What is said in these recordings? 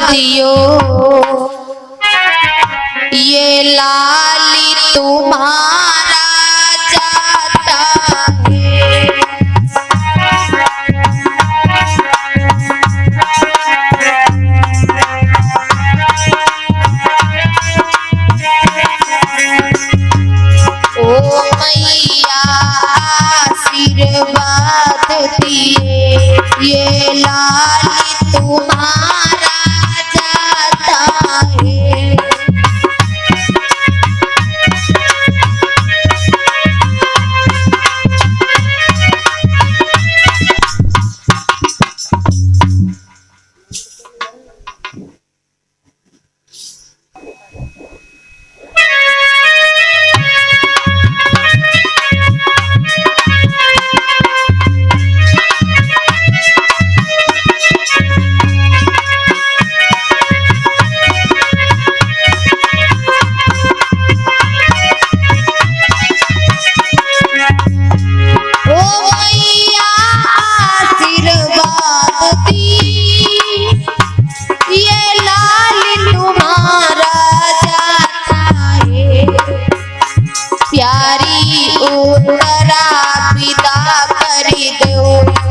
दियो, ये लाली तुम्हारा जाता है। ओ मैया आशीर्वाद दिए, ये लाली तुम्हारा जाता है।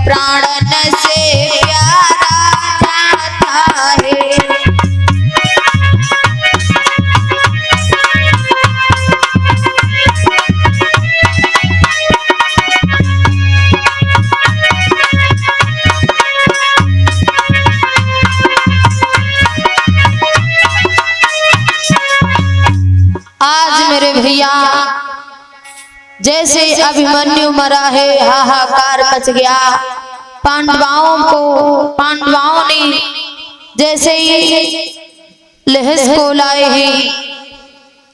प्राणन से प्यारा जाता है। आज मेरे भैया जैसे अभिमन्यु मरा है, हाहाकार मच गया। पांडवों ने जैसे ही लहस को लाए हैं,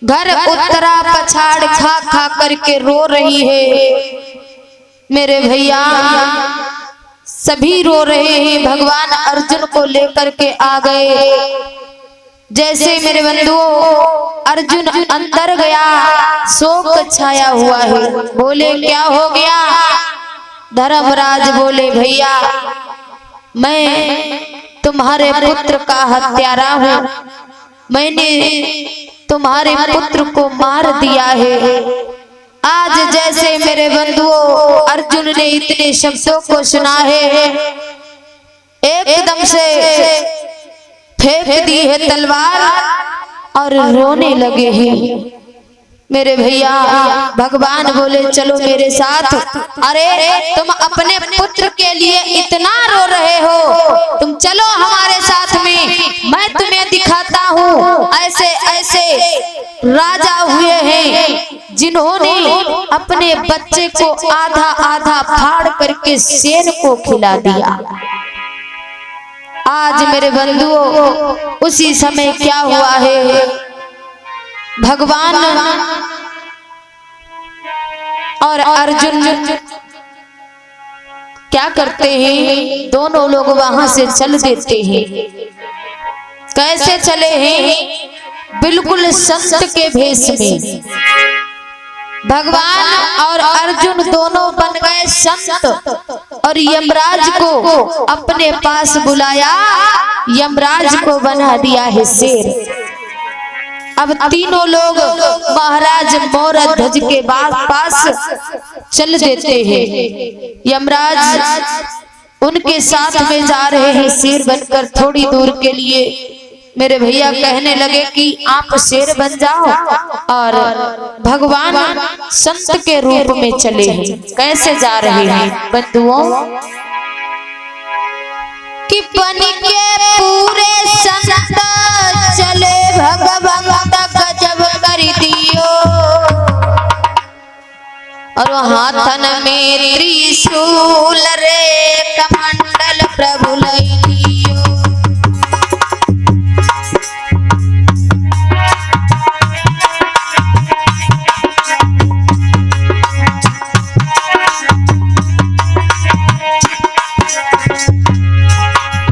घर उत्तरा पछाड़ खा खा करके रो रही है। मेरे भैया सभी रो रहे हैं, भगवान अर्जुन को लेकर के आ गए। जैसे मेरे बंधुओं अर्जुन अंदर गया, शोक छाया हुआ है। बोले क्या हो गया? धर्मराज बोले भैया मैं तुम्हारे पुत्र का हत्यारा हूँ, मैंने तुम्हारे पुत्र को मार दिया है। आज जैसे मेरे बंधुओं अर्जुन ने इतने शब्दों को सुना है, एकदम से फेंक दी है तलवार और रोने लगे हैं। मेरे भैया भगवान बोले चलो मेरे साथ। अरे तुम अपने पुत्र के लिए इतना रो रहे हो, तुम चलो हमारे साथ में, मैं तुम्हें दिखाता हूँ। ऐसे ऐसे राजा हुए हैं जिन्होंने अपने बच्चे को आधा आधा फाड़ करके शेर को खिला दिया। आज मेरे बंधुओं उसी समय क्या हुआ है, भगवान और अर्जुन क्या करते हैं, दोनों लोग वहां से चल देते हैं। कैसे चले हैं? बिल्कुल संत के भेष में। भगवान और अर्जुन दोनों बन गए संत और यमराज को अपने पास बुलाया, यमराज को बना दिया है शेर। अब तीनों लोग महाराज मोरध्वज के पास चल देते हैं। यमराज उनके साथ में जा रहे हैं शेर बनकर। थोड़ी दूर के लिए मेरे भैया कहने लगे कि आप शेर बन जाओ, और भगवान संत के रूप में चले हैं। कैसे जा रहे हैं बंधुओं? कि बन के पूरे संत चले भगवंत गजब कर दियो, और हाथन में त्रिशूल रे कमंडल प्रभु लई दियो।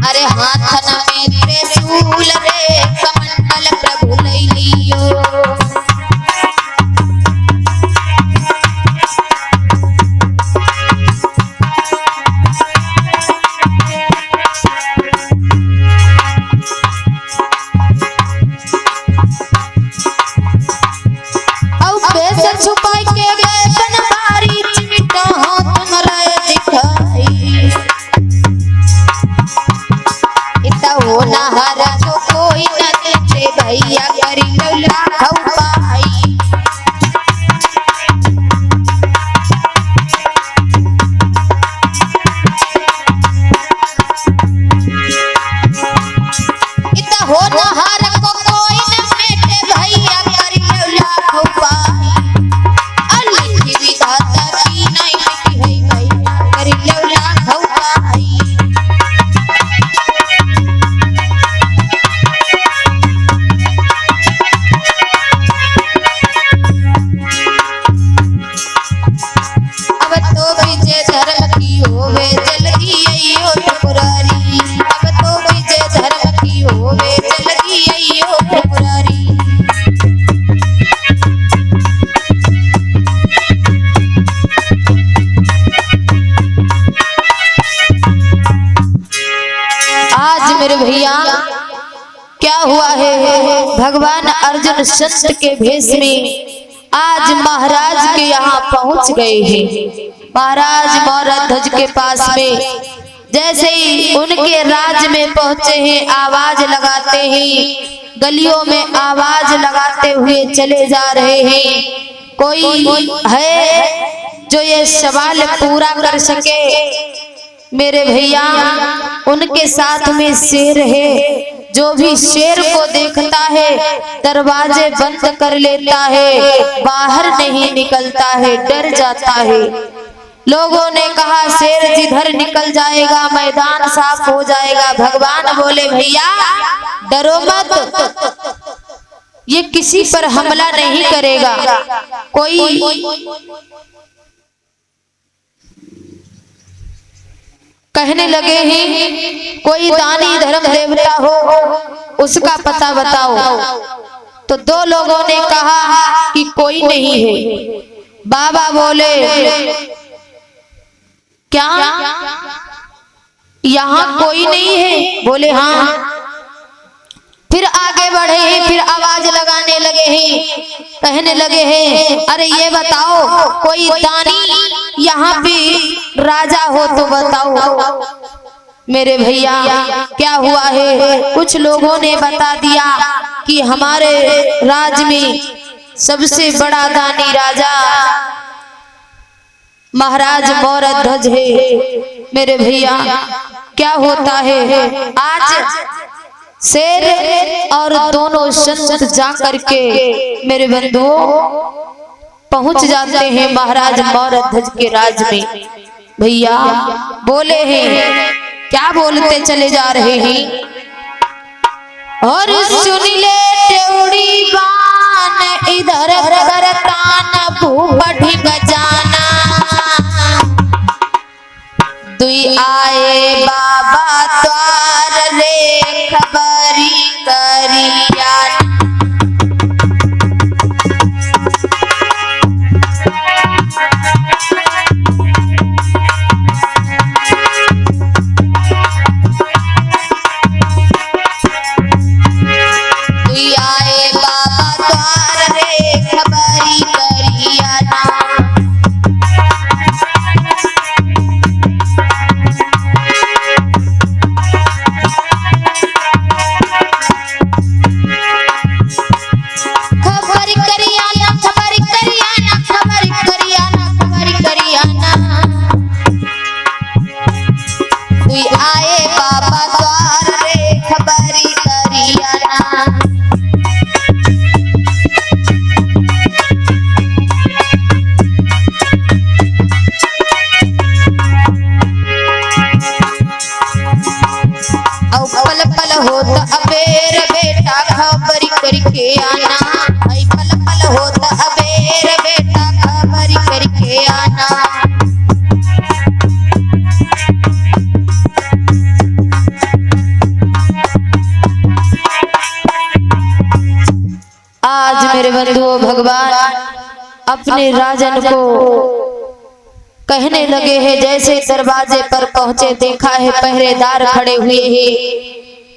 अरे हाथन में त्रिशूल रे कमंडल प्रभु लई लियो। नहर को कोई न तुझे भैया करी लौला खौपाई। इता हो नहर को कोई न बेटे भैया करी लौला खौपाई। अल्लाह की विधाता की नहीं है भैया करी लौला खौपाई। अब तो विजय धर्म की होवे जल्दी आइयो त्रिपुरारी। अब तो विजय धर्म की होवे जल्दी आइयो त्रिपुरारी। आज मेरे भैया क्या हुआ है, भगवान अर्जुन संत के भेष में आज महाराज के यहाँ पहुंच गए हैं। महाराज मौरध्वज के पास में जैसे ही उनके राज में पहुंचे हैं, आवाज लगाते हैं, गलियों में आवाज लगाते हुए चले जा रहे हैं। कोई है जो ये सवाल पूरा कर सके? मेरे भैया उनके साथ में शेर है। जो भी शेर को देखता है दरवाजे बंद कर लेता है, बाहर नहीं निकलता है, डर जाता है। लोगों ने कहा शेर जिधर निकल जाएगा मैदान साफ हो जाएगा। भगवान बोले भैया डरो मत, ये किसी पर हमला नहीं करेगा। कोई कहने लगे हैं कोई दानी धर्म देवता हो उसका पता बताओ। तो दो लोगों ने कहा कि कोई नहीं है। बाबा बोले क्या यहाँ कोई नहीं है? बोले हाँ। फिर आगे बढ़े हैं, फिर आवाज लगाने लगे हैं, कहने लगे हैं अरे ये बताओ कोई दानी यहाँ पे राजा हो तो बताओ। मेरे भैया क्या हुआ है, कुछ लोगों ने बता दिया कि हमारे राज में सबसे बड़ा दानी राजा महाराज मौरध्वज है। मेरे भैया क्या होता है, आज शेर और दोनों संत जा करके मेरे बंधुओं पहुंच जाते हैं महाराज मौरध्वज के राज में। भैया बोले हैं, क्या बोलते चले जा रहे हैं? और सुन ले टेउड़ी बान इधर उधर कान भूपढ़ी बजाना। दुई आए बाबा द्वार रे खबरी करिया। दुई आए बाबा द्वार रे खबरी करिया ना। पल पल होता अबेर बेटा खबरी करके आना। पल पल होता अबेर बेटा खबरी करके आना। आज मेरे बंधुओं भगवान अपने राजन को कहने लगे हैं, जैसे दरवाजे पर पहुंचे देखा है पहरेदार खड़े हुए हैं।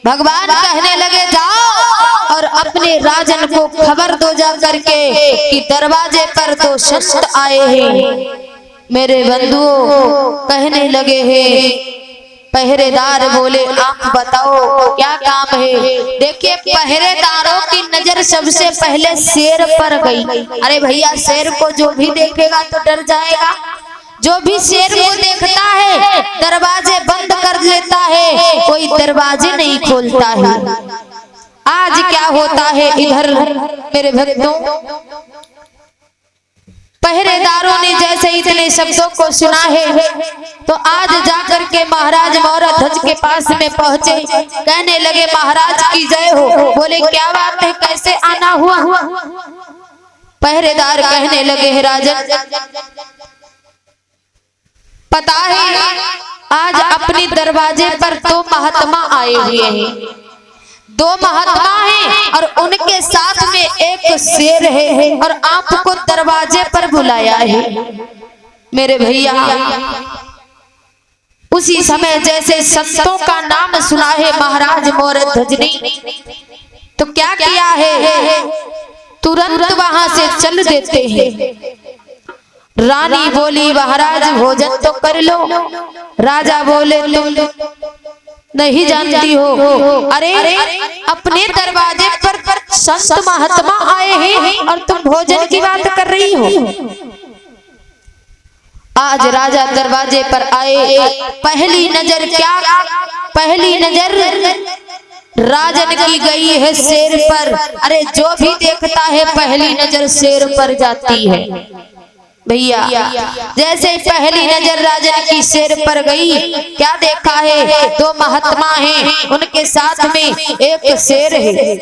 भगवान कहने लगे जाओ और अपने राजन को खबर दो जा करके कि दरवाजे पर तो संत आए हैं। मेरे बंधुओं कहने लगे हैं पहरेदार बोले आप बताओ क्या काम है। देखिए पहरेदारों की नजर सबसे पहले शेर पर गई। अरे भैया शेर को जो भी देखेगा तो डर जाएगा, जो भी शेर को देखता है दरवाजे बंद कर लेता है, कोई दरवाजे नहीं खोलता है। आज क्या होता है इधर मेरे भक्तों, पहरेदारों ने जैसे इतने शब्दों को सुना है तो आज जाकर के महाराज मौरा ध्वज के पास में पहुंचे, कहने लगे महाराज की जय हो। बोले क्या बात है, कैसे आना हुआ। पहरेदार कहने लगे राजन पता है आज अपने दरवाजे पर दो महात्मा आए हुए हैं, दो महात्मा हैं और उनके साथ में एक शेर है और आपको दरवाजे पर बुलाया है। मेरे भैया उसी समय जैसे संतों का नाम सुना है महाराज मौरध्वज ने, तो क्या किया है, तुरंत वहां से चल देते हैं। रानी बोली महाराज भोजन तो कर लो। राजा बोले तुम नहीं जानती हो, अरे अपने दरवाजे पर संत महात्मा आए हैं और तुम भोजन की बात कर रही हो। आज राजा दरवाजे पर आए, पहली नजर क्या, पहली नजर राजन की गई है शेर पर। अरे जो भी देखता है पहली नजर शेर पर जाती है। भैया जैसे पहली नजर राजन की शेर पर गई, क्या देखा है, दो महात्मा हैं, उनके साथ में एक शेर है।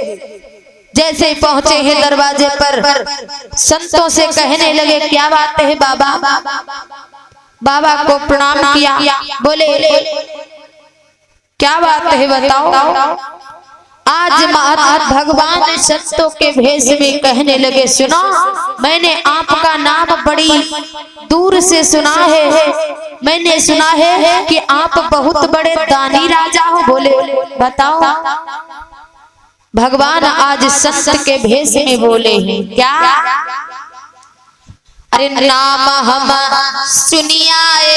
जैसे पहुंचे हैं दरवाजे पर, संतों से कहने लगे क्या बात है बाबा। बाबा को प्रणाम किया, बोले क्या बात है बताओ। आज महाराज भगवान संतों के भेष में कहने लगे सुनो, मैंने आपका नाम बड़ी दूर से सुना है, मैंने सुना है कि आप बहुत बड़े दानी राजा हो। बोले बताओ। भगवान आज संत के भेष में बोले हैं क्या, अरे नाम हम सुनियाए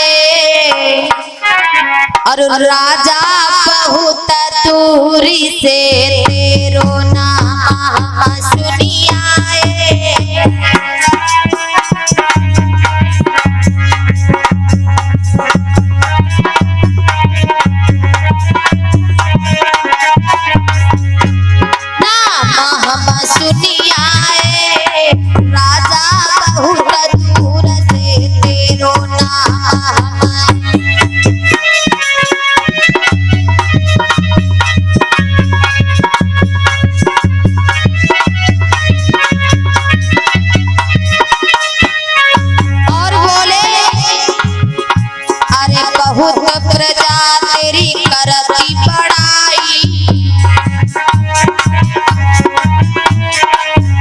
और राजा बहुत दूरी से तेरो नाम सुनियाए। नाम हम सुनियाए राजा बहुत दूर से तेरो नाम। बहुत प्रजा तेरी करती बड़ाई,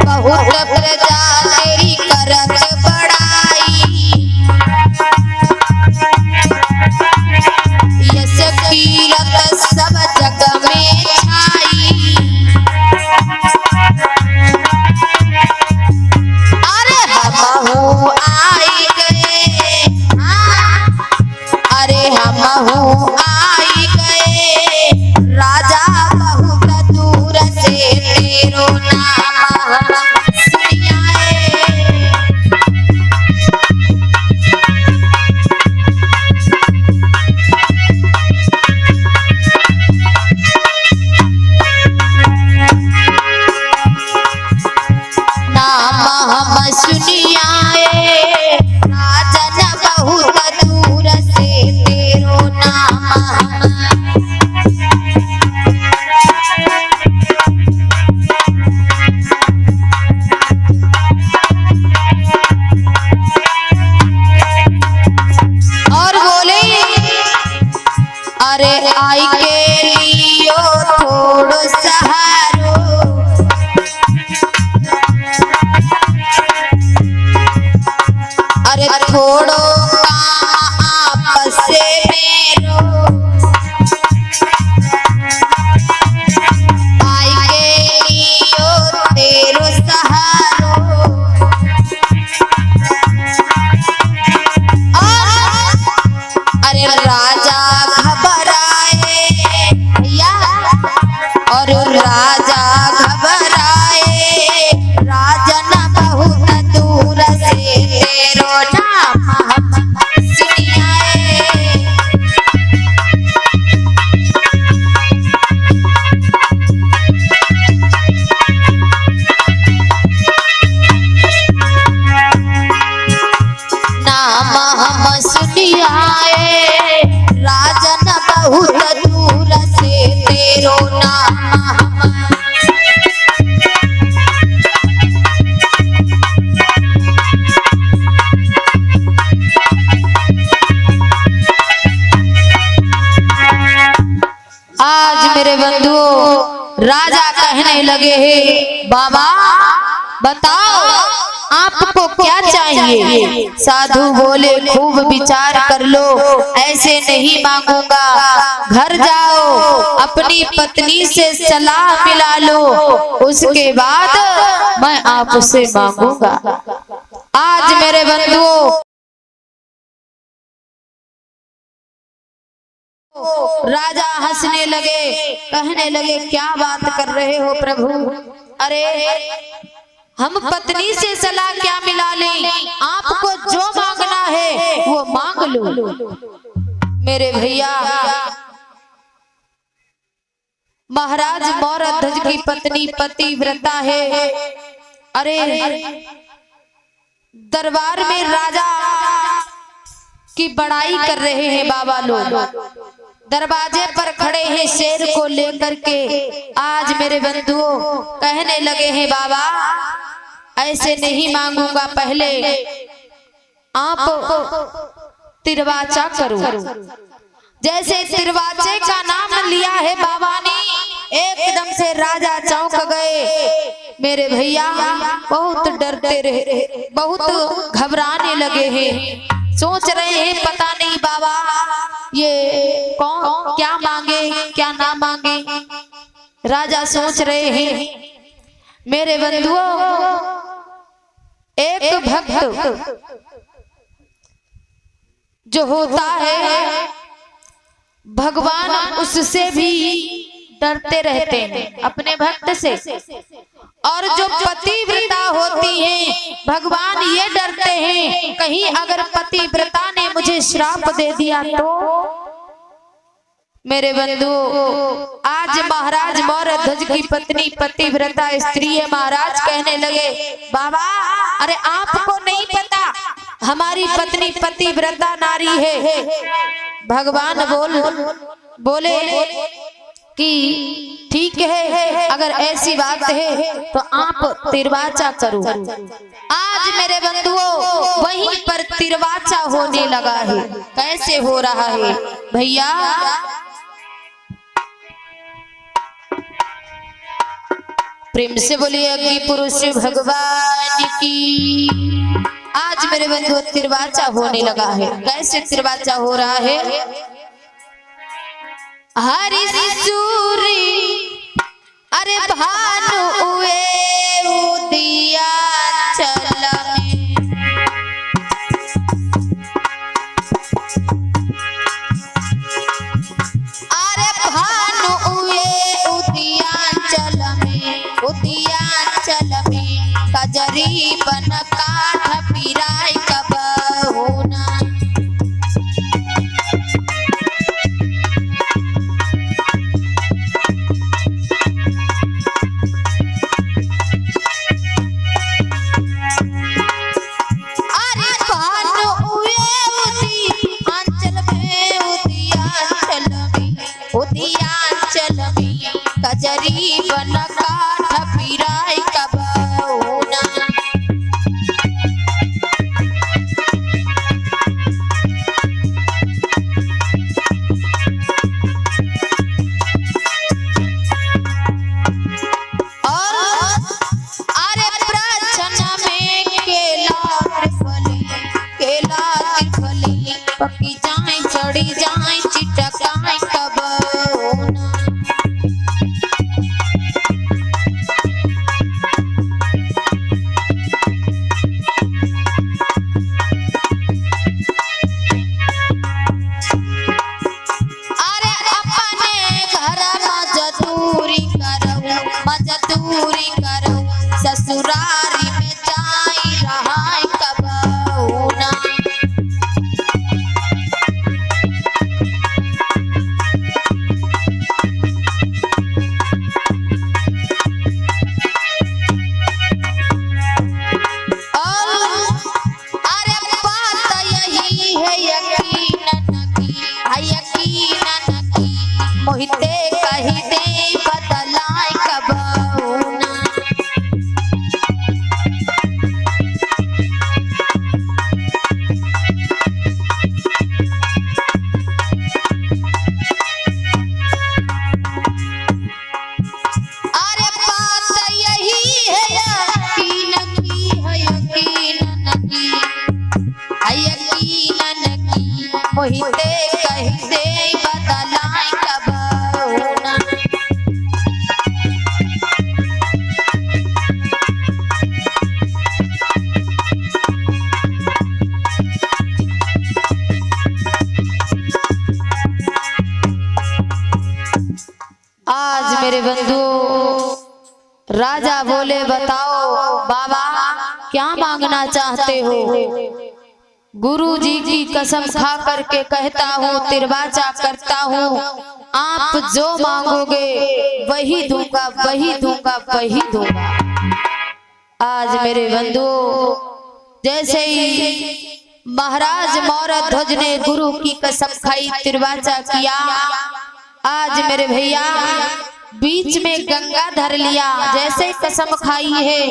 बहुत प्रजा तेरी करत बड़ाई। यश कीरत सब जग में छाई। अरे हमहू आई गए, अरे हमहू आई गए राजा बहुत दूर से तेरो नाम सुनियाए। नाम हम सुनियाए राजन बहुत दूर से तेरो नाम। और बोले अरे आई के लियो थोड़ो सहारो, अरे थोड़ो काम आपस से मेरो। आई के लियो तेरो सहारो। और अरे राजा घबरा और राजा घबराए, राजन बहुत दूर से तेरो नाम हम सुनियाए। नाम हम सुनियाए, राजन बहुत दूर से तेरो नाम हम। आज मेरे बंधुओं राजा कहने लगे हैं, बाबा बताओ आपको क्या चाहिए। साधु बोले, खूब विचार कर लो, ऐसे नहीं मांगूंगा। घर जाओ, अपनी पत्नी से सलाह मिला लो, उसके बाद मैं आपसे मांगूंगा। आज मेरे बंधुओं राजा हंसने लगे, कहने लगे, क्या बात कर रहे हो प्रभु। अरे हम पत्नी से सलाह क्या मिला लें, आपको जो मांगना है वो मांग लो। मेरे भैया महाराज मौरध्वज की पत्नी पतिव्रता है। अरे दरबार में राजा की बड़ाई कर रहे हैं बाबा लोग, दरवाजे पर खड़े हैं शेर को लेकर के। आज मेरे बंधुओं कहने लगे हैं, बाबा ऐसे नहीं मांगूंगा, पहले आप तिरवाचा करो। जैसे तिरवाचे का नाम लिया है बाबा ने, एकदम से राजा चौंक गए। मेरे भैया बहुत डरते रहे, बहुत घबराने लगे हैं, सोच रहे हैं पता नहीं बाबा ये कौन क्या मांगे क्या ना मांगे। राजा सोच रहे हैं। मेरे बंधुओं एक भक्त जो होता है भगवान उससे भी डरते रहते हैं, अपने भक्त से। और जो पतिव्रता होती हैं भगवान ये डरते हैं, कहीं अगर पतिव्रता ने मुझे श्राप दे दिया तो। मेरे बंधुओं आज महाराज मौरध्वज की पत्नी पतिव्रता स्त्री है। महाराज कहने लगे, बाबा अरे आपको नहीं पता हमारी पत्नी पतिव्रता नारी है। भगवान बोले कि ठीक है, अगर ऐसी बात है तो आप तिरवाचा करो। आज मेरे बंधुओं वहीं पर तिरवाचा होने लगा है। कैसे हो रहा है भैया, प्रेम से बोलिए अग्नि पुरुष भगवान की। आज मेरे बंधु तिरवाचा होने लगा है। कैसे तिरवाचा हो रहा है, हरि सूरी अरे भानु उए उदिया चल में, अरे भानु उए उदिया चल में, उदिया चल में कजरी बन काठ पिराई कब होना। कजरी बन काठ पिराई कब होना। और अरे प्रार्थना में केला त्रिफली पकी जाए चढ़ी जाए चिटकाए कब होना। मेरे बंधुओं, राजा बोले बताओ बाबा क्या मांगना चाहते हो। गुरु जी की कसम खा करके कहता हूँ, तिरवाचा करता हूँ, आप जो मांगोगे वही दूंगा, वही दूंगा, वही दूंगा। आज मेरे बंधुओं, जैसे ही महाराज मौरध्वज ने गुरु की कसम खाई, तिरवाचा किया, आज मेरे भैया बीच में गंगा धर लिया। जैसे कसम खाई है,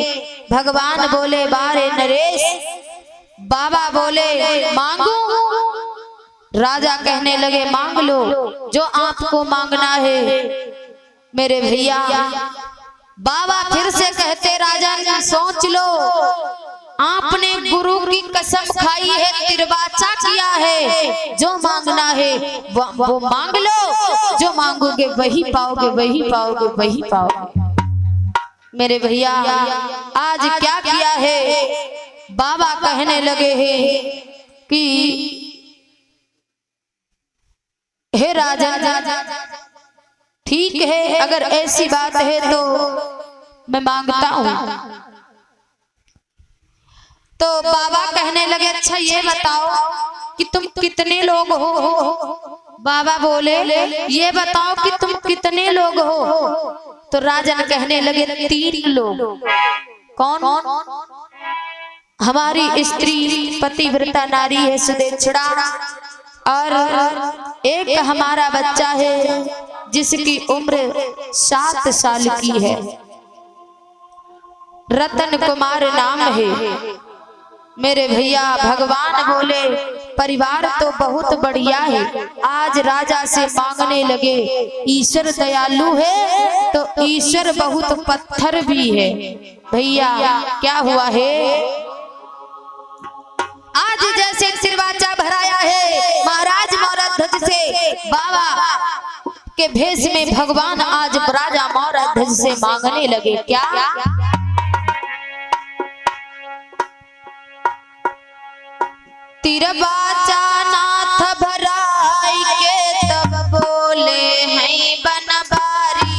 भगवान बोले बारे नरेश, बाबा बोले मांगो। राजा कहने लगे मांग लो जो आपको मांगना है। मेरे भैया बाबा फिर से कहते, राजा सोच लो, आपने गुरु की कसम खाई है, तिरवाचा किया है, जो मांगना है वो मांग लो, जो मांगोगे वही पाओगे, वही पाओगे, वही पाओगे। मेरे भैया आज क्या किया है, बाबा कहने लगे हैं कि हे राजा, ठीक है, अगर ऐसी बात है तो मैं मांगता हूं। तो बाबा कहने लगे अच्छा ये बताओ कि तुम कितने लोग हो। बाबा बोले ये बताओ कि तुम कितने लोग हो। तो राजन कहने लगे 3 लोग। कौन? हमारी स्त्री पतिव्रता नारी है सुदेक्षणा, और एक हमारा बच्चा है जिसकी उम्र 7 साल की है, रतन कुमार नाम है। मेरे भैया भगवान बोले परिवार तो बहुत बढ़िया है। आज राजा से मांगने लगे, ईश्वर दयालु है तो ईश्वर बहुत पत्थर भी है। भैया क्या हुआ है, आज जैसे तिरवाचा भराया है महाराज मौरध्वज से, बाबा के भेष में भगवान आज राजा मौरध्वज से मांगने लगे क्या, तिरवाचा नाथ भराई के तब बोले हैं बनवारी।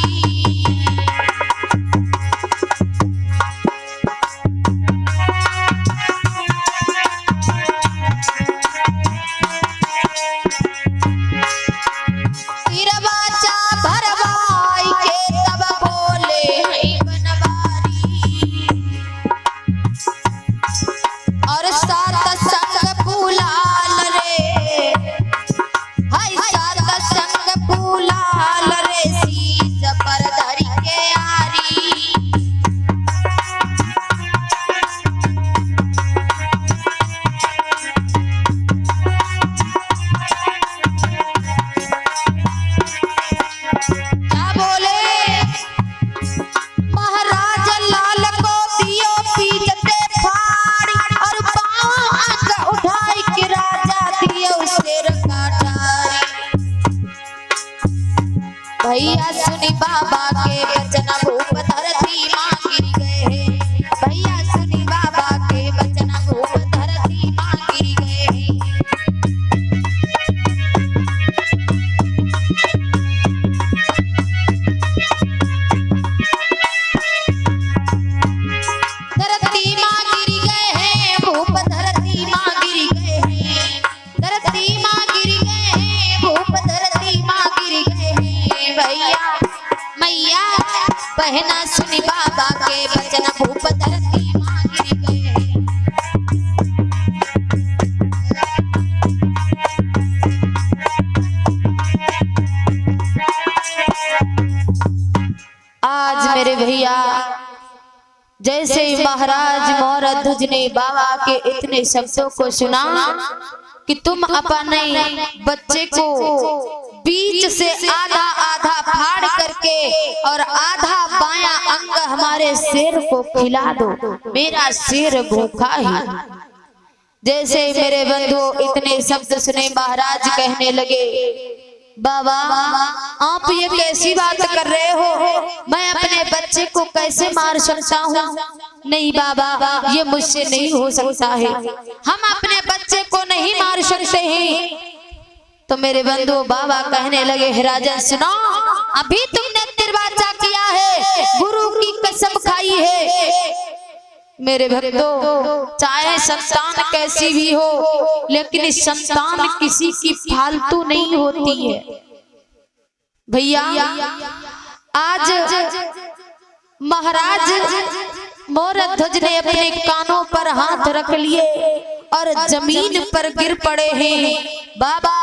तिरवाचा भरवाई के तब बोले हैं बनवारी, और सात संग फूलाल रे, हाय सात संग फूलाल रे, शीश पर धरी के आरी। क्या बोले, महाराज लाल को दियो पीटते फाड़ी, और पाँव आंख उठाई के राजा दियो शेर काटारी। भैया सुनी बाबा के वचन भूप धरती मां गिर गए, भैया सुनी बाबा के वचन भूप धरती मां गिर गए। धरती मां गिर गए हैं, भूप धरती मां गिर गए हैं, धरती मां गिर गए हैं, भूप धरती मां गिर गए हैं। भैया मैया बहना सुनी बाबा के वचन भूप धरती मां गिर गए हैं। आज मेरे भैया जैसे महाराज मौरध्वज ने बाबा के इतने शब्दों को सुना कि तुम अपने बच्चे को बीच से आधा आधा फाड़ करके और आधा बायां अंग हमारे शेर को खिला दो, मेरा शेर भूखा है। जैसे मेरे बंधु इतने शब्द सुने, महाराज कहने लगे बाबा आप ये कैसी बात कर रहे हो, मैं अपने बच्चे को कैसे मार सकता हूँ। नहीं बाबा ये मुझसे नहीं हो सकता है, हम अपने बच्चे को नहीं मार सकते हैं। तो मेरे बंधु बाबा कहने लगे राजा सुनो, अभी तुमने निर्वाचा किया है, गुरु की कसम खाई है। मेरे भक्तों, चाहे संतान कैसी भी हो, लेकिन संतान किसी की फालतू नहीं होती है भैया। आज महाराज मोरध्वज ने अपने कानों पर हाथ रख लिए और जमीन पर गिर पड़े हैं। बाबा,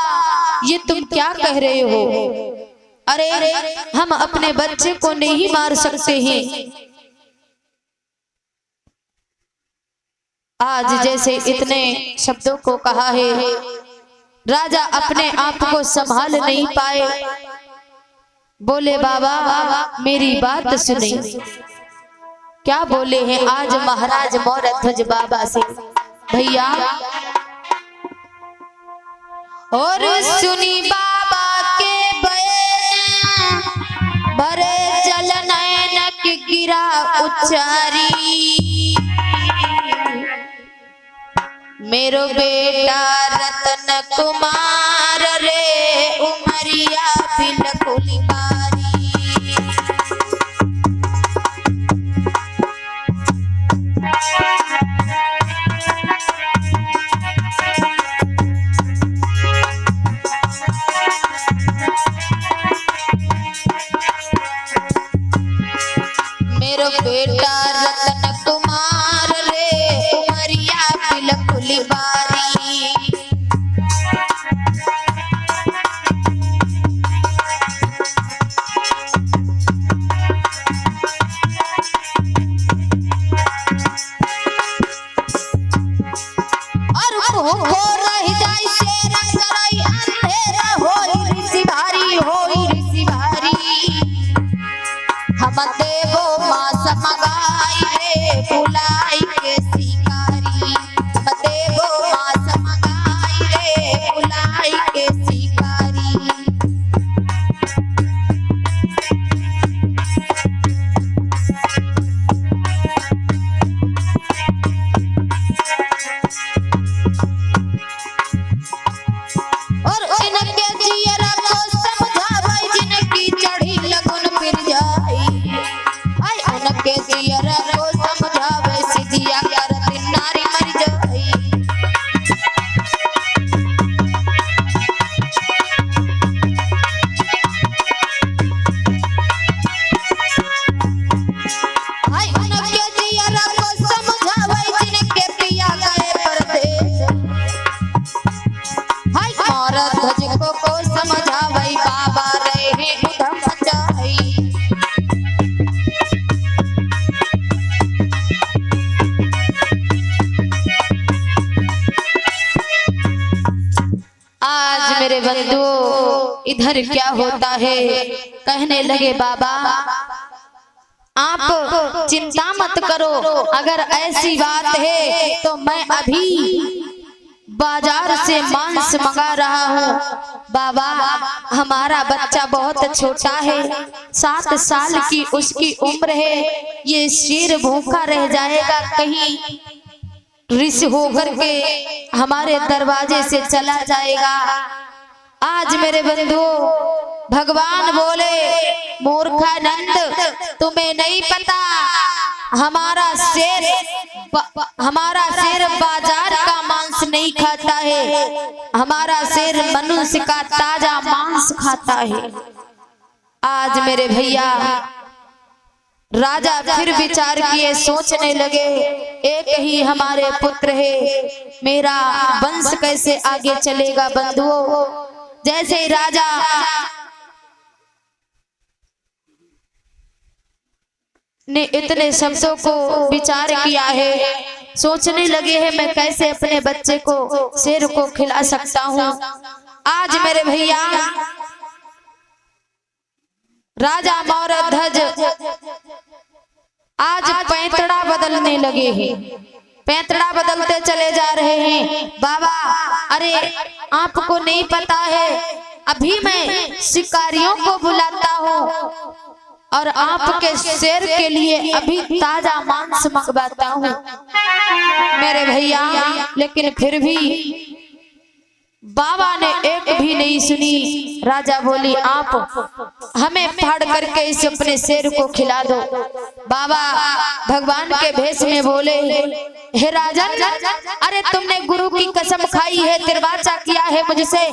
ये तुम क्या कह रहे हो? अरे हम अपने बच्चे को नहीं मार सकते हैं। आज जैसे इतने शब्दों को कहा है, राजा अपने आप को संभाल नहीं पाए। बोले बाबा मेरी बात सुने। क्या बोले हैं आज महाराज मोरध्वज बाबा से? भैया, और सुनी बाबा के बयान, भरे जल नयनक गिरा उच्चारी। मेरो बेटा रतन कुमार रे, उमरिया बिलकुल बारी। मेरो बेटा रतन कुमार रे, उमरिया बिलकुल बारी। मेरे बंधुओं, इधर क्या होता है? कहने लगे बाबा आप चिंता मत करो, अगर ऐसी बात है तो मैं अभी बाजार से मांस मंगा रहा हूँ। बाबा हमारा बच्चा बहुत छोटा है, 7 साल की उसकी उम्र है, ये शेर भूखा रह जाएगा, कहीं रिस होकर के हमारे दरवाजे से चला जाएगा। आज मेरे बंधुओं, भगवान बोले मूर्खानंद, तुम्हें नहीं पता हमारा शेर बाजार का मांस नहीं खाता है, हमारा शेर मनुष्य का ताजा मांस खाता है। आज मेरे भैया राजा फिर विचार किए, सोचने लगे एक ही हमारे पुत्र है, मेरा वंश कैसे आगे चलेगा? बंधुओं, जैसे ही राजा ने इतने शब्दों को विचार किया है, सोचने लगे हैं मैं कैसे अपने बच्चे को शेर को खिला सकता हूँ। आज मेरे भैया राजा मोरध्वज आज पैंतड़ा बदलने लगे हैं, पैंतड़ा बदलते चले जा रहे हैं। बाबा अरे आपको नहीं पता है, अभी मैं शिकारियों को बुलाता हूँ और आपके शेर के लिए अभी ताजा मांस मंगवाता हूँ। मेरे भैया लेकिन फिर भी बाबा ने एक भी नहीं सुनी। राजा बोली आप हमें फाड़ करके इस अपने शेर को खिला दो। बाबा भगवान के भेष में बोले, हे राजन, अरे तुमने गुरु की कसम खाई है, तिरवाचा किया है मुझसे,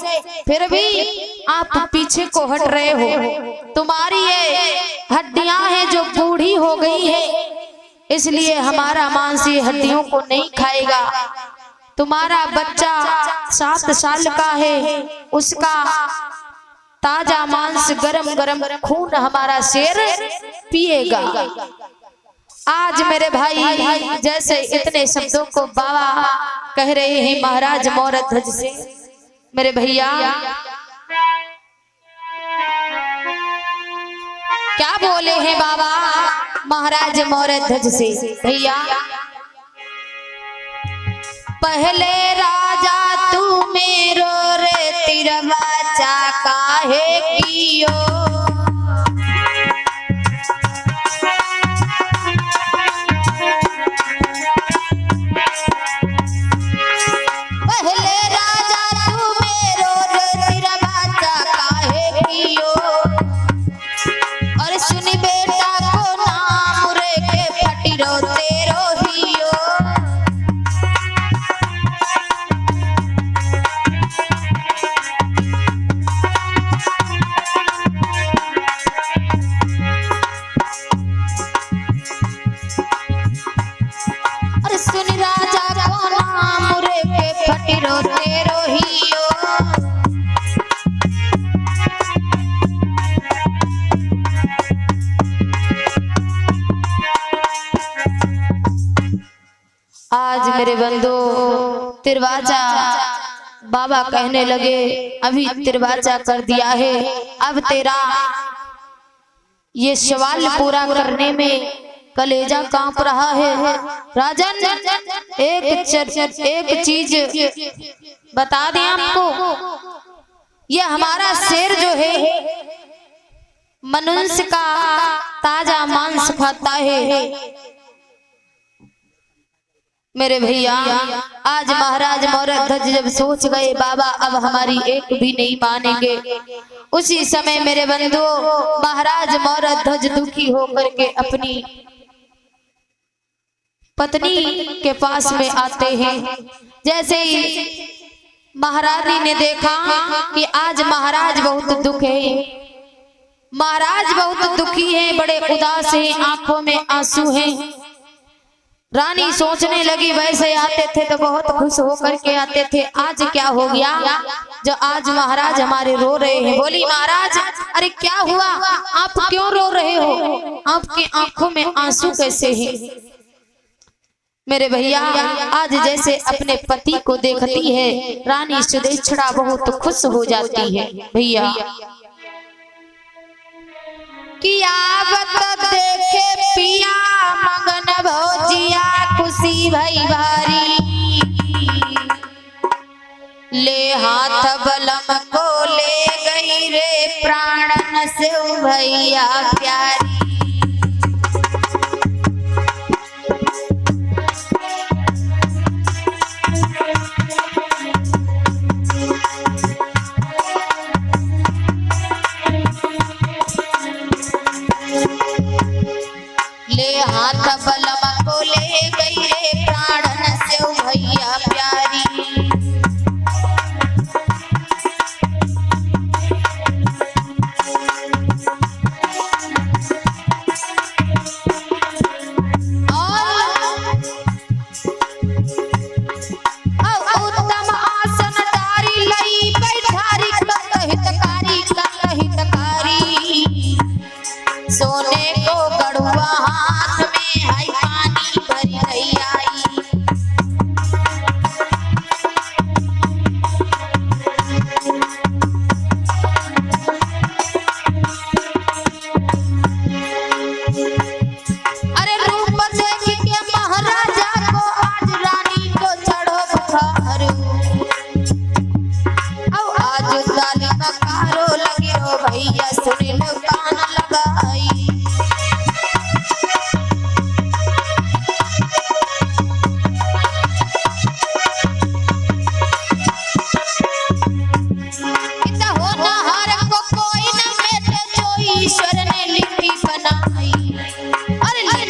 फिर भी आप पीछे को हट रहे हो। तुम्हारी ये हड्डियां हैं जो बूढ़ी हो गई है, इसलिए हमारा मांस ये हड्डियों को नहीं खाएगा। तुम्हारा बच्चा 7 साल का है, उसका ताजा मांस गरम गरम खून हमारा शेर पिएगा। आज मेरे भाई जैसे इतने शब्दों को बाबा कह रहे हैं महाराज मौरध्वज से। मेरे भैया क्या बोले हैं बाबा महाराज मौरध्वज से? भैया पहले राजा तू मेरो रे तिरवाचा काहे कियो, पहले राजा तू मेरो रे तिरवाचा काहे कियो, और सुनी बेटा को नाम रे के फटीरो तेरो हियो। फटीरो तेरो हियो। आज मेरे बंधु तिरवाचा बाबा कहने लगे, अभी तिरवाचा कर दिया है, अब तेरा ये सवाल पूरा करने में कलेजा कांप रहा है। राजन एक चीज बता दें आपको, ये हमारा शेर जो है मनुष्य का ताजा मांस खाता है। मेरे भैया आज महाराज मौरध्वज जब सोच गए बाबा अब हमारी एक भी नहीं मानेंगे, उसी समय मेरे बंधु महाराज मौरध्वज दुखी होकर के अपनी पत्नी के पास में आते हैं। जैसे ही महारानी ने देखा कि आज महाराज बहुत दुख है, महाराज बहुत दुखी हैं, बड़े उदास हैं, आंखों में आंसू हैं। रानी सोचने लगी वैसे आते थे तो बहुत खुश होकर के आते थे, आज क्या हो गया जो आज महाराज हमारे रो रहे हैं। बोली महाराज अरे क्या हुआ, आप क्यों रो रहे हो, आपकी आंखों में आंसू कैसे हैं? मेरे भैया आज जैसे अपने पति को देखती है रानी सुदेक्षणा बहुत खुश हो जाती है। भैया कि आवत देखे पिया मगन भौजिया खुशी भई भारी, ले हाथ बलम को ले गई रे प्राणन से भैया प्यारी। हाथ बलम को ले गई रे प्राणन से भैया प्यारी। और उत्तम आसन डारी लई बैठारी हितकारी सोने को गढ़ुआ हाथ में है पानी भरी आई।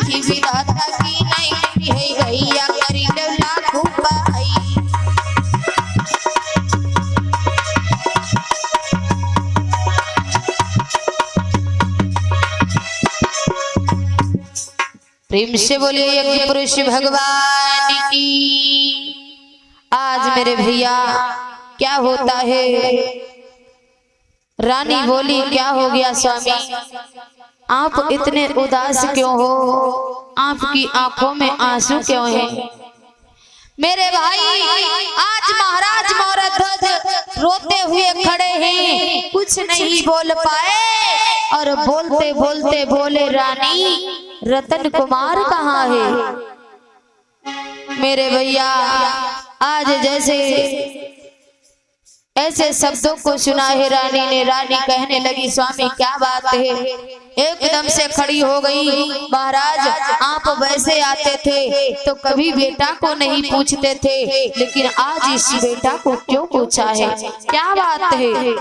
थी विधाता की नहीं है भैया करी लो लाखों भाई। प्रेम से बोलिए यज्ञ पुरुष भगवान की। आज मेरे भैया क्या होता है? रानी बोली क्या हो गया स्वामी, आप इतने उदास क्यों हो? आपकी आंखों में आंसू क्यों हैं? मेरे भाई आज महाराज मौरध्वज रोते हुए खड़े हैं, कुछ नहीं बोल पाए और बोलते बोलते बोले रानी रतन कुमार कहाँ है? मेरे भैया आज जैसे ऐसे शब्दों को सुना है रानी ने। रानी कहने लगी स्वामी क्या बात है? एकदम से खड़ी हो गई। महाराज आप वैसे आते थे तो कभी बेटा को नहीं पूछते थे, लेकिन आज इस बेटा को क्यों पूछा है? क्या बात है?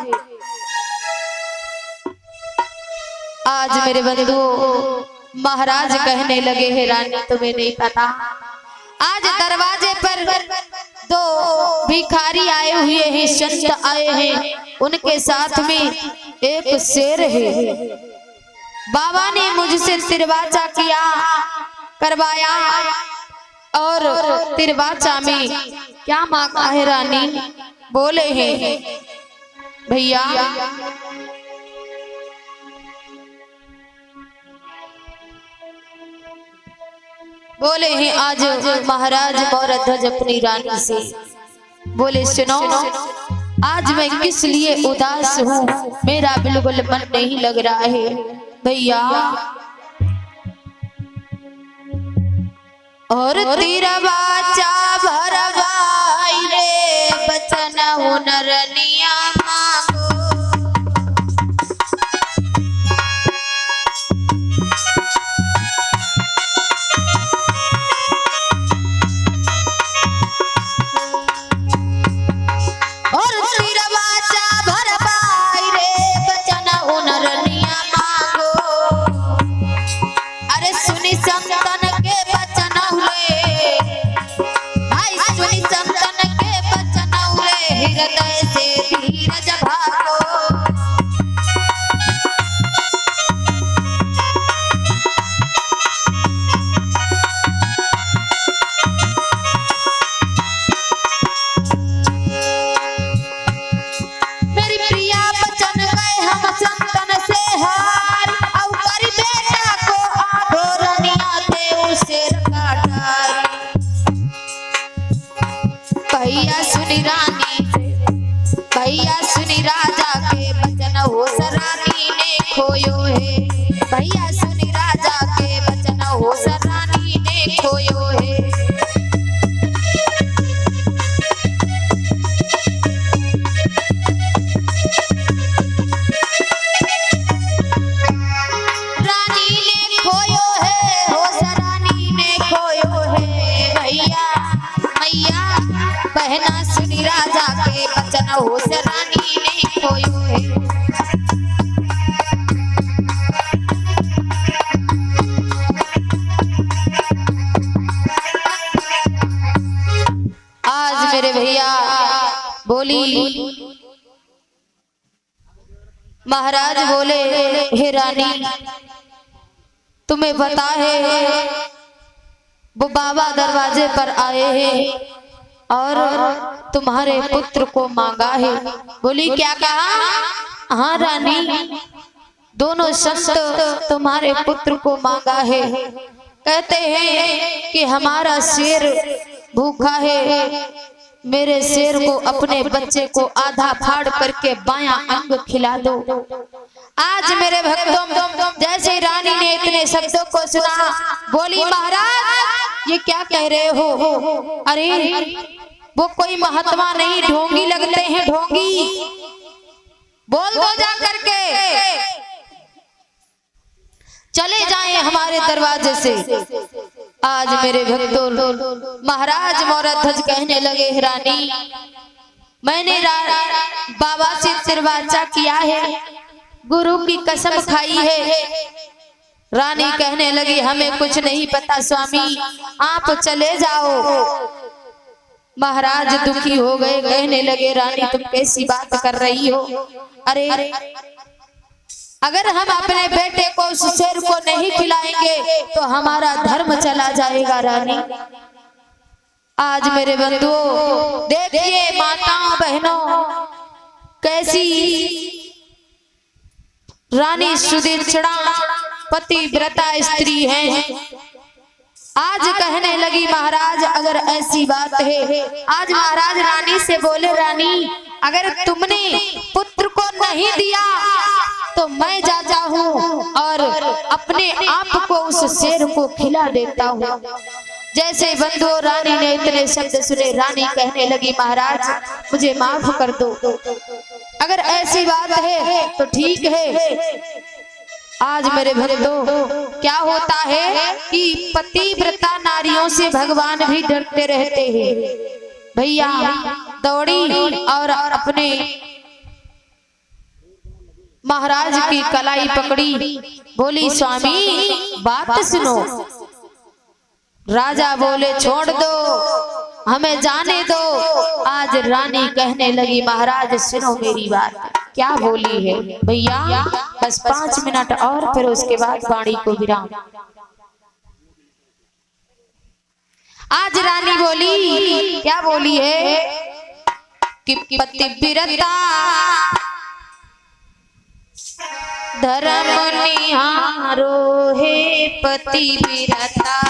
आज मेरे बंधुओं महाराज कहने लगे हैं रानी तुम्हें नहीं पता, आज दरवाजे पर दो भिखारी आए हुए हैं, संत आए हैं, उनके साथ में एक शेर है। बाबा ने मुझसे तिरवाचा किया करवाया और तिरवाचा में क्या मांगा है रानी? बोले हैं भैया बोले हैं आज महाराज मौरध्वज अपनी रानी से बोले सुनो आज मैं किस लिए उदास हूँ, मेरा बिल्कुल मन नहीं लग रहा है भैया। और तेरा बाचा भरवाई रे बचन हुनरनिया मांगो। भैया सुनी रानी भैया सुनी राजा के बचन हो सरानी ने खोयो है। भैया सुनी राजा के बचन हो सरानी ने खोयो है। रानी ने खोयो है हो सरानी ने खोयो है। भैया मैया बहना सुनी राजा के बचन हो सरानी ने खोयो है। आज मेरे भैया बोली महाराज बोले हे रानी तुम्हें पता है वो बाबा दरवाजे पर आए हैं और तुम्हारे पुत्र को मांगा है। बोली क्या कहा? हाँ रानी दोनों संत तुम्हारे पुत्र को मांगा है। कहते हैं कि हमारा शेर भूखा है, मेरे शेर को अपने बच्चे को आधा फाड़ करके बायां अंग खिला दो। आज मेरे भक्तों जैसे रानी ने इतने शब्दों को सुना बोली महाराज ये क्या कह रहे हो? अरे वो कोई महात्मा नहीं ढोंगी लगते हैं, ढोंगी बोल दो जा करके चले जाएं हमारे दरवाजे से। आज मेरे भक्तों महाराज मौरध्वज कहने लगे रानी मैंने बाबा से तिरवाचा किया है, गुरु की कसम खाई है रानी कहने लगी हमें कुछ नहीं पता स्वामी, आप चले जाओ। महाराज दुखी हो गए, कहने लगे रानी तुम कैसी बात कर रही हो? अरे अगर हम अपने बेटे को उस शेर को नहीं खिलाएंगे तो हमारा धर्म चला जाएगा रानी। आज मेरे बंधुओं देखिए, माताओं बहनों, कैसी रानी सुदीक्षणा पतिव्रता स्त्री है। आज कहने लगी महाराज अगर ऐसी बात है, आज महाराज रानी से बोले रानी अगर तुमने पुत्र को नहीं दिया तो मैं जाता हूँ और अपने आप को उस शेर को खिला देता हूँ। जैसे बंधुओं रानी ने इतने शब्द सुने, रानी कहने लगी महाराज मुझे माफ कर दो, अगर ऐसी बात है तो ठीक है। आज मेरे भक्तों क्या होता है कि पतिव्रता नारियों से भगवान भी डरते रहते हैं। भैया दौड़ी और अपने महाराज की कलाई पकड़ी, बोली स्वामी बात सुनो। राजा बोले छोड़ दो, हमें जाने दो। आज रानी कहने लगी महाराज सुनो मेरी बात। क्या बोली है भैया? बस 5 मिनट और फिर उसके बाद वाणी को विराम। आज रानी बोली, क्या बोली है कि पतिव्रता धर्म निहारो है पतिव्रता,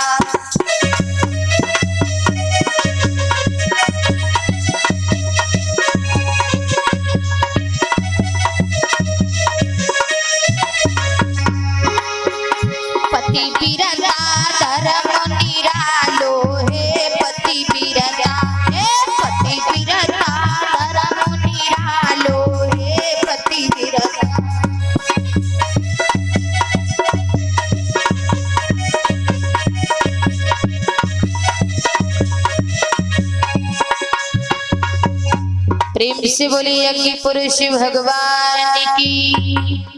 पतिव्रता धर्म निरालो है पतिव्रता, पतिव्रता धर्म निरालो है पतिव्रता। प्रेम से बोलिए कि पुरुष भगवान की।